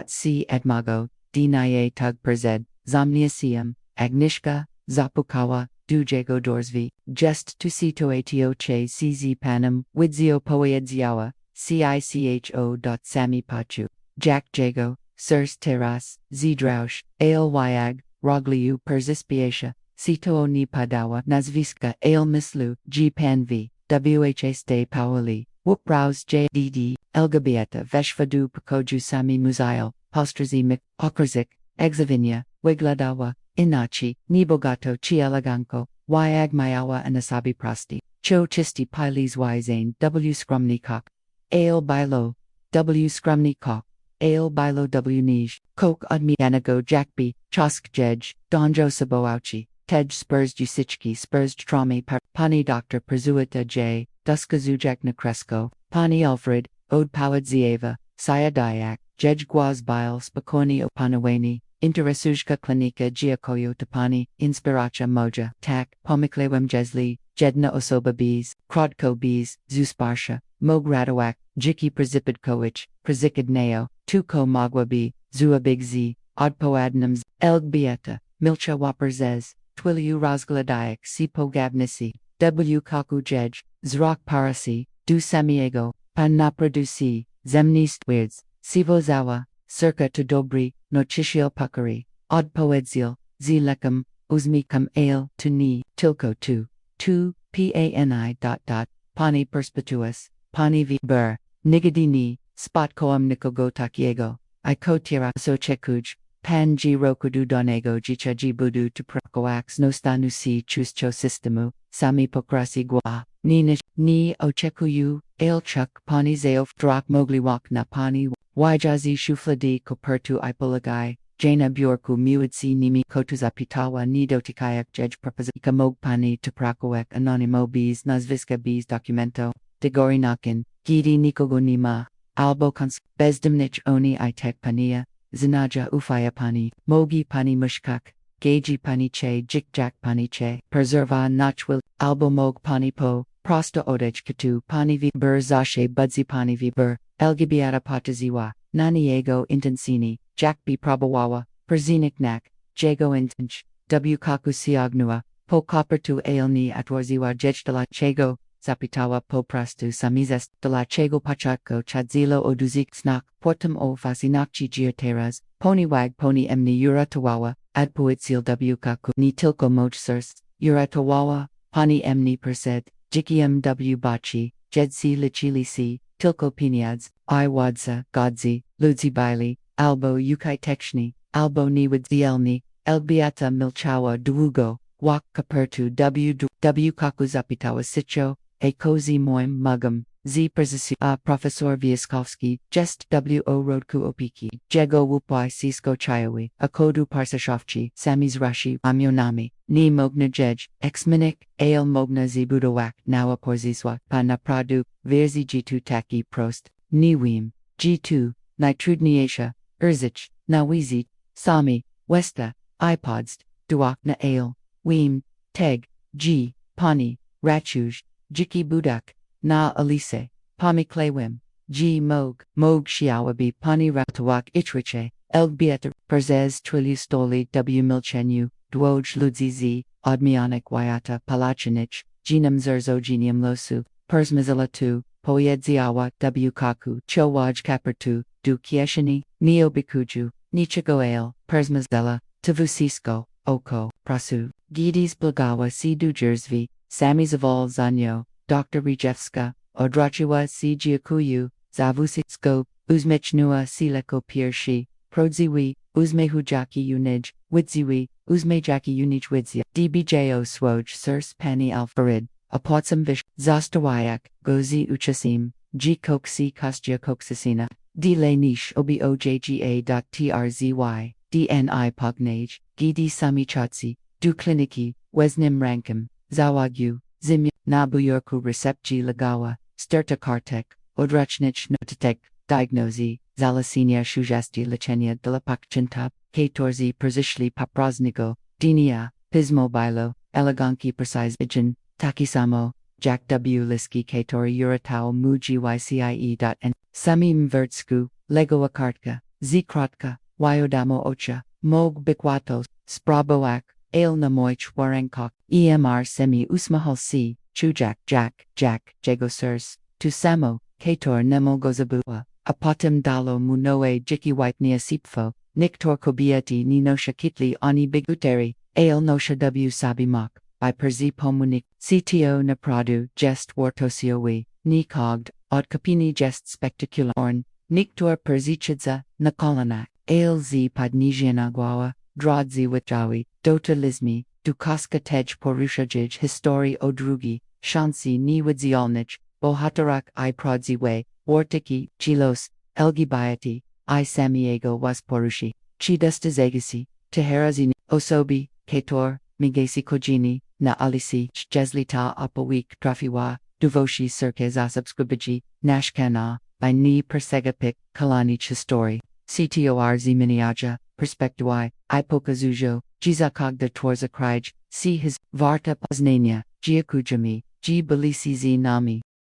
[SPEAKER 1] c edmago, dinaye tug perzed, zomniasium, agnishka, zapukawa, dujego dorsvi, gest tu sito atio che cz panam, widzio poedziawa, cicho. Sami pachu, jack jago, sirs teras, zdraush, alyag, rogliu perzispiatia. Sito ni padawa nazviska ale mislu, g panvi, wha stay paoli, wupraus jdd, elgabieta veshvadu pakoju sami muzail, postrazi mik, okrzik, exavinia, wigladawa, inachi, ni bogato chi eleganko, yag mayawa anasabi prasti, cho chisti piles yzane w scrumni kok, ale bilo, w scrumni kok, ale bilo w nij, kok odmi anago jackby, chosk jej, donjo saboauchi. Tej spurs jusichki spurs trami pani Dr. Perzuita J. Duskazujak Nakresko, pani Alfred, Od Pawadzieva, Saya Dayak, Jej Guazbile Spakoni Opanaweni, Interesujka Klinika Giakoyo Tapani, Inspiracha Moja, Tak, Pomiklewem Jesli, Jedna Osoba Bees, Krodko Bees, Zusparsha, Mog Radowak, Jiki Prezipidkowich, Prezikidneo, Tuko Magwa B, Zua Big Z, Odpoadnams, Elg Bieta, Milcha Waperzez. Twiliu Razgladayak Sipo Gabnisi, W Kaku Jej, Zrak Parasi, Du Samiego, Pan Napradusi, Zemnist Weirds, Sivozawa, Circa to Dobri, Nochishio Pukari, Od Poedzil, Z Lekam, Uzmikam Ale, to Ni, Tilko 2, Pani. Pani Perpetuus, Pani V. Bur, Nigadini, Spot Koam Nikogotakiego, Ikotira Sochekuj, Pan G Rokudu Donego Jicha G Budu to Prokoax Nostanu Si Chuscho Systemu, Sami Pokrasi Gua, Ni Ochekuyu, Ailchuk Pani Zaof Drak Mogliwak Na Pani, Yjazi Shufladi Kopertu Ipolagai, Jana Bjorku Muidsi Nimi Kotuzapitawa Nidotikayak Jej Propozika Mog Pani to Prakoek Anonimo Bees Nazviska Bees Documento, Degorinakin, Gidi Nikogonima, Albo Kons, Bezdimnich Oni Itek Pania. Zinaja Ufaya Pani, Mogi Pani Mushkak, Geji Pani Che, Jikjak Pani Che, Preserva Nachwil, Albo Mog Pani Po, Prosta Odej Katu Pani V. Bur Zashe Budzi Pani V. Bur, Elgibiata Pataziwa, Naniego Intensini, Jack B. Prabawawa, Perzinik Nak, Jago Intench, W. Kaku Siagnua, Po Kopertu Ailni Atwarziwa Jejdala Chego, Zapitawa Po Prastu Samizest de la Chego Pachako Chadzilo Oduzik Snak, Portum O Fasinakchi Giateras, Pony Wag Pony Emni Uratowała, Adpoitzil W. Kaku Ni Tilko Mojsurs, Uratowała, Pani Emni Persed, Jikiam W. Bachi, Jedsi Lichilisi, Tilko Piniads, I Wadza, Godzi, Ludzi Baili, Albo Yukai Tekshni, Albo Niwadzielni, Elbiata Milchawa Duugo, Wak Kapertu W. Kaku Zapitawa Sitcho, A Kozi Moim Mugum, z prezesi a profesor Wiaskowski, gest wo rodku opiki, jego wupwai sisko chayawi, a kodu parsashofchi, samis rashi, amyonami, ni mogna jej, exminik, ale mogna zibudowak, nawa porziswak, pa na pradu, verzi g2 taki prost, ni wim, g2, nitrudniatia, urzich, nawizit, sami, westa, iPods, duak na ale, weem, teg, g, pani, rachuj, jiki budak, na alise, pamiklewim, g mog shiawabi pani ratawak itriche, elgbiet, perzez trilistoli w milchenu, dwoj ludzizi, odmianik wyata palachinich, genum zerzogenium losu, persmazilatu, poyedziawa w kaku, chowaj kapertu, du kieshini, neobikuju, nichigoale, persmazela, tavusisko, oko, prasu, gidis blagawa si dujersvi, sami zaval zanyo, Dr. Rijewska, odrzucała si giakuyu, zawusitsko, uzmechnua si leko piersi, prodziwi, uzmehujaki unij, widziwi, uzmejaki unij widzia, dbjo swoj sirs pani alfarid, apotsam vish, zastawayak, gozi uchasim, g koksi kostja koksisina, d le nish obi ojga.trzy, dni pognage, gidi samichatsi, du kliniki, weznim rankim, zawagyu, zimya, nabuyurku recepci lagawa, sterta kartek, odrochnich notatek, diagnosi, zalasinia shujasti leczenia dlapakchintab, katorzi persishli papraznigo, dinia, pismobilo, eleganki precise ijan, takisamo, Jack W. Liski katori uratowała muji ycie.n, samim vertsku, lego akartka, zikrotka, wyodamo ocha, mog bikwatos, spraboak, ale na moich warenkok, emr semi usmahal si, chujak, jack, jego sirs, tu samo, kator nemo gozabua, apotem dalo munoe jiki wipnia sipfo, niktor kobieti ni nosha kitli ani biguteri, ale nosha w sabimak, by perzi pomunik, cto na pradu, gest wartosiowi, ni cogd, od kapini gest spectaculorn, niktor perzichidza, na kolanak, ale z podnizianagwawa, drodzi witjawi, dota lizmi, dukaska tej porushajij histori odrugi, shansi ni widzialnich, bohatarak I prodziwe, wartiki, chilos, elgibiati, I samiego was porushi, chidesta zagasi, teherazini, osobi, kator, migasi kojini, na alisi, jezlita apawik trafiwa, duvoshi cirke za subscribiji, nashkana, by ni persegapik, kalanich histori, ctorz miniaja, perspectui, I pokazujo, jizakagda twarza krij, si his, varta poznania, giakujami, g balisi z nami,